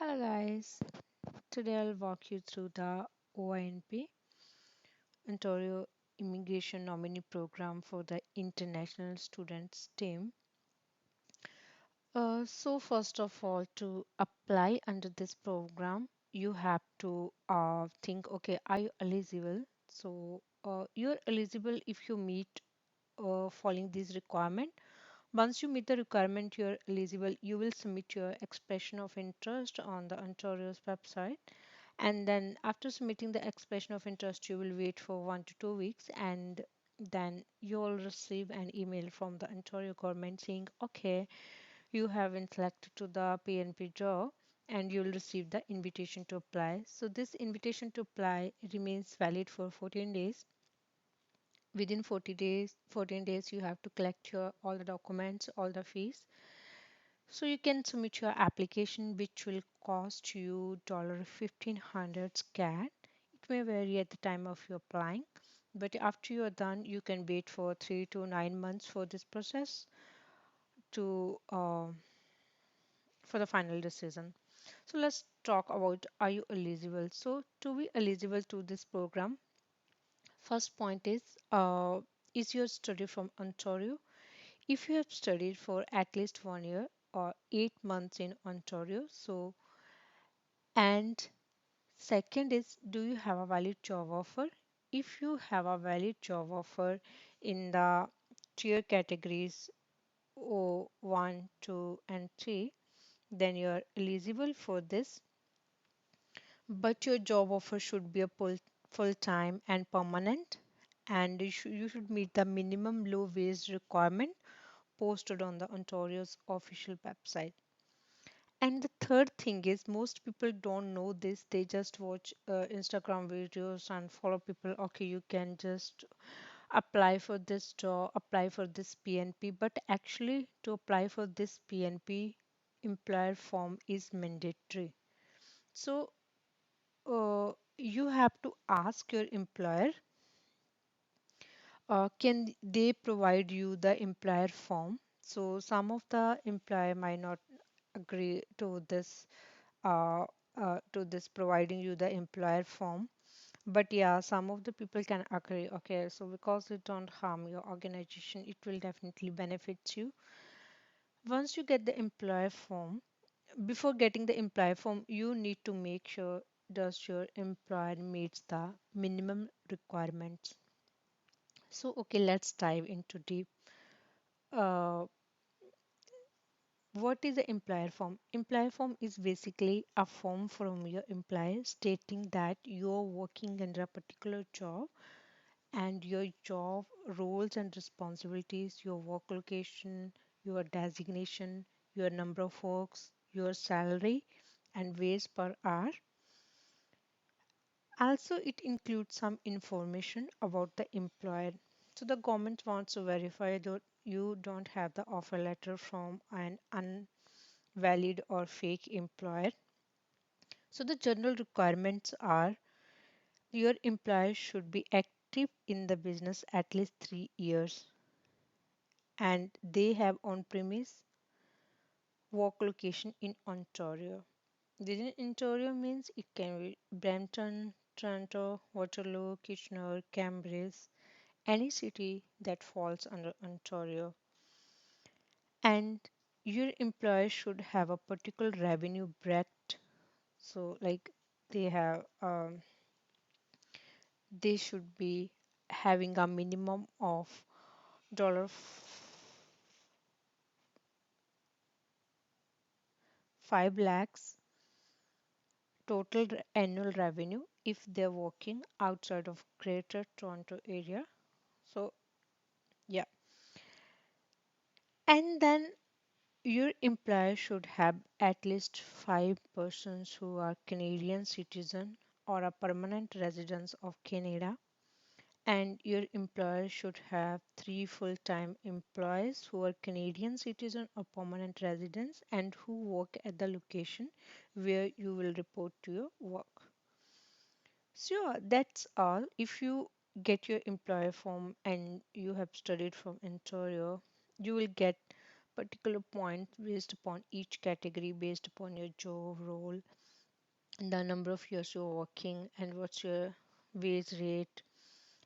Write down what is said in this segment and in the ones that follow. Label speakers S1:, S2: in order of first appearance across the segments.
S1: Hello guys, today I'll walk you through the OINP Ontario Immigration Nominee Program for the International Students team. So first of all, to apply under this program, you have to think, okay, are you eligible? You're eligible if you meet following these requirement. Once you meet the requirement, you're eligible. You will submit your expression of interest on the Ontario's website. And then after submitting the expression of interest, you will wait for 1 to 2 weeks, and then you'll receive an email from the Ontario government saying, okay, you have been selected to the PNP draw, and you'll receive the invitation to apply. So this invitation to apply remains valid for 14 days. Within 14 days, you have to collect your all the documents, all the fees. So you can submit your application, which will cost you $1,500 CAD. It may vary at the time of your applying, but after you are done, you can wait for 3 to 9 months for this process to for the final decision. So let's talk about, are you eligible? So to be eligible to this program, first point is your study from Ontario? If you have studied for at least 1 year or 8 months in Ontario, so and second is, do you have a valid job offer? If you have a valid job offer in the tier categories O1, 2, and 3, then you are eligible for this. But your job offer should be a full time and permanent, and you should meet the minimum low wage requirement posted on the Ontario's official website. And the third thing is, most people don't know this. They just watch Instagram videos and follow people. Okay, you can just apply for this job, apply for this PNP. But actually, to apply for this PNP, employer form is mandatory. So you have to ask your employer, can they provide you the employer form? So some of the employer might not agree uh, to this providing you the employer form, but yeah, some of the people can agree. Okay, so because it don't harm your organization, it will definitely benefit you. Once you get the employer form, before getting the employer form, you need to make sure does your employer meets the minimum requirements. So okay, let's dive into deep. uh, What is the employer form? Employer form is basically a form from your employer stating that you're working under a particular job, and your job roles and responsibilities, your work location, your designation, your number of works, your salary, and wage per hour. Also, it includes some information about the employer. So the government wants to verify that you don't have the offer letter from an valid or fake employer. So the general requirements are, your employer should be active in the business at least 3 years, and they have on premise work location in Ontario. Within Ontario means it can be Brampton, Toronto, Waterloo, Kitchener, Cambridge, any city that falls under Ontario. And your employer should have a particular revenue bracket. So like they have they should be having a minimum of dollar 5 lakhs total annual revenue if they're working outside of Greater Toronto area. So yeah, and then your employer should have at least 5 persons who are Canadian citizen or a permanent residents of Canada, and your employer should have 3 full-time employees who are Canadian citizen or permanent residents and who work at the location where you will report to your work. So that's all. If you get your employer form and you have studied from Ontario, you will get particular points based upon each category, based upon your job role, the number of years you're working, and what's your wage rate,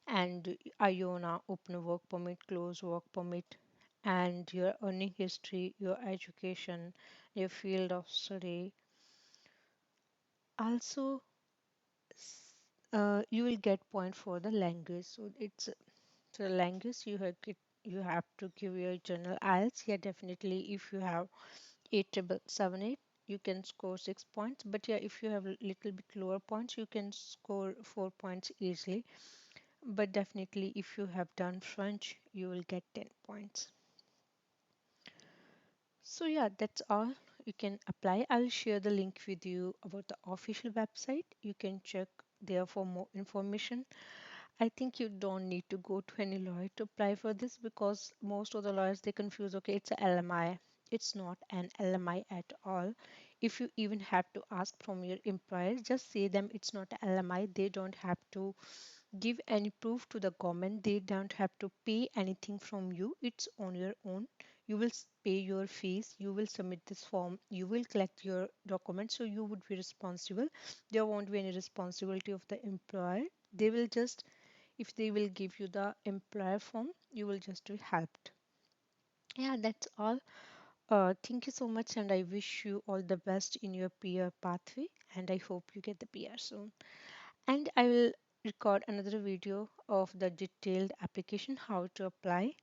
S1: and are you on a open work permit, closed work permit, and your earning history, your education, your field of study. Also, you will get point for the language. So it's so language you have to give your general IELTS. Yeah, definitely. If you have 87778, you can score 6 points. But yeah, if you have a little bit lower points, you can score 4 points easily. But definitely, if you have done French, you will get 10 points. So yeah, that's all. You can apply. I'll share the link with you about the official website. You can check there for more information. I think you don't need to go to any lawyer to apply for this because most of the lawyers they confuse, okay, it's a LMI. It's not an LMI at all. If you even have to ask from your employer, just say them it's not a LMI. They don't have to give any proof to the government. They don't have to pay anything from you. It's on your own. You will pay your fees. You will submit this form. You will collect your documents. So you would be responsible. There won't be any responsibility of the employer. They will just, if they will give you the employer form, you will just be helped. Yeah, that's all. Thank you so much, and I wish you all the best in your PR pathway. And I hope you get the PR soon. And I will record another video of the detailed application how to apply.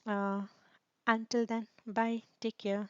S1: uh, until then, bye, take care.